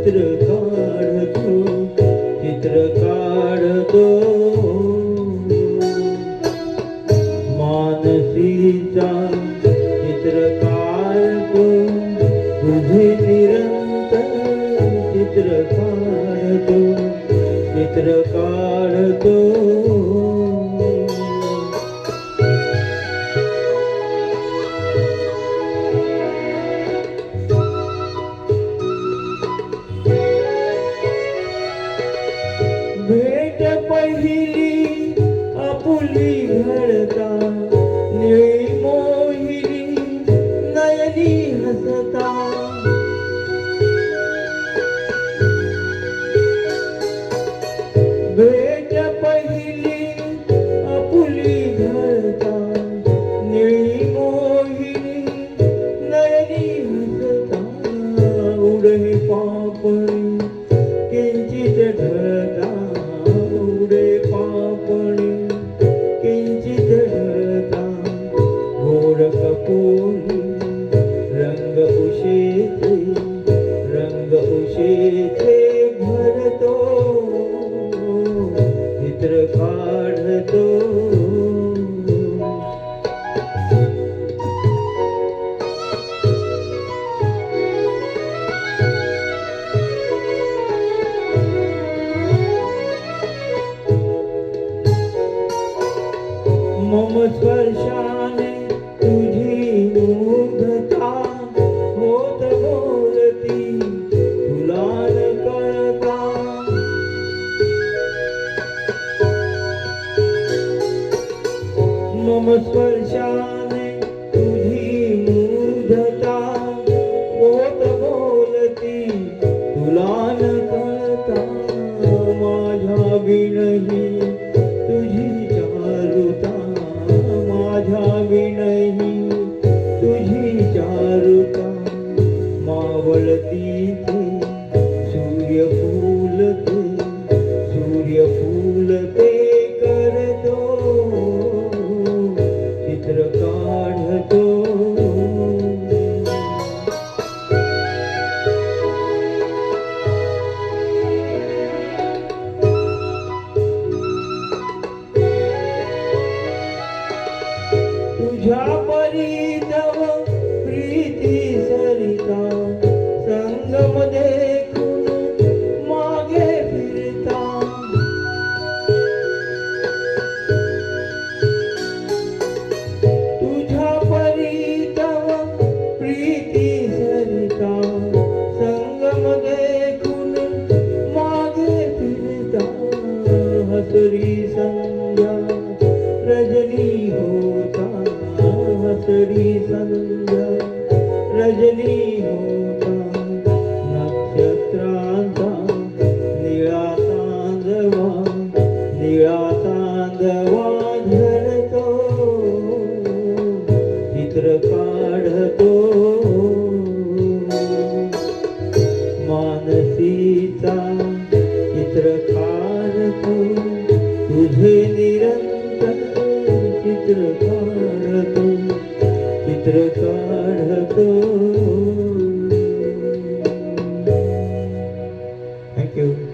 चित्र काढतो, चित्र काढतो मानसीचा चित्र काढतो, तुझे निरंतर चित्र काढतो, चित्र काढतो भेट पहिली आपुली घडता, निळी मोहिनी नयनी हसता, भेट पहिली आपुली घडता, निळी मोहिनी नयनी हसता, उडे पापणी किंचित ढळता, उडे पापणी किंचित ढळता, गोड कपोली रंग उशेचे, रंग उशेचे भरतो, चित्र काढतो मम स्पर्शाने तुझी मुग्धता होत बोलती तुला न कळता, मम स्पर्शाने तुझी मुग्धता होत बोलती तुला न कळता, माझ्या विणही तुझी चारुता, माझ्या विणही तुझी चारुता, मावळती ते सूर्यफूल ते, सूर्यफूल ते करतो, चित्र काढतो तुझ्या परी तव प्रीती सरिता, संगम देखून मागे फिरता, तुझ्या परी तव प्रीती सरिता, संगम देखून मागे फिरता, हसरी संध्या रजनी होता, हसरी संध्या रजनी होता, नक्षत्रांचा निळा तांदवा, निळा तांदवा धरतो, चित्र काढतो मानसीचा चित्र काढतो, तुझे निरंतर चित्र काढतो, चित्र काढतो. थँक्यू.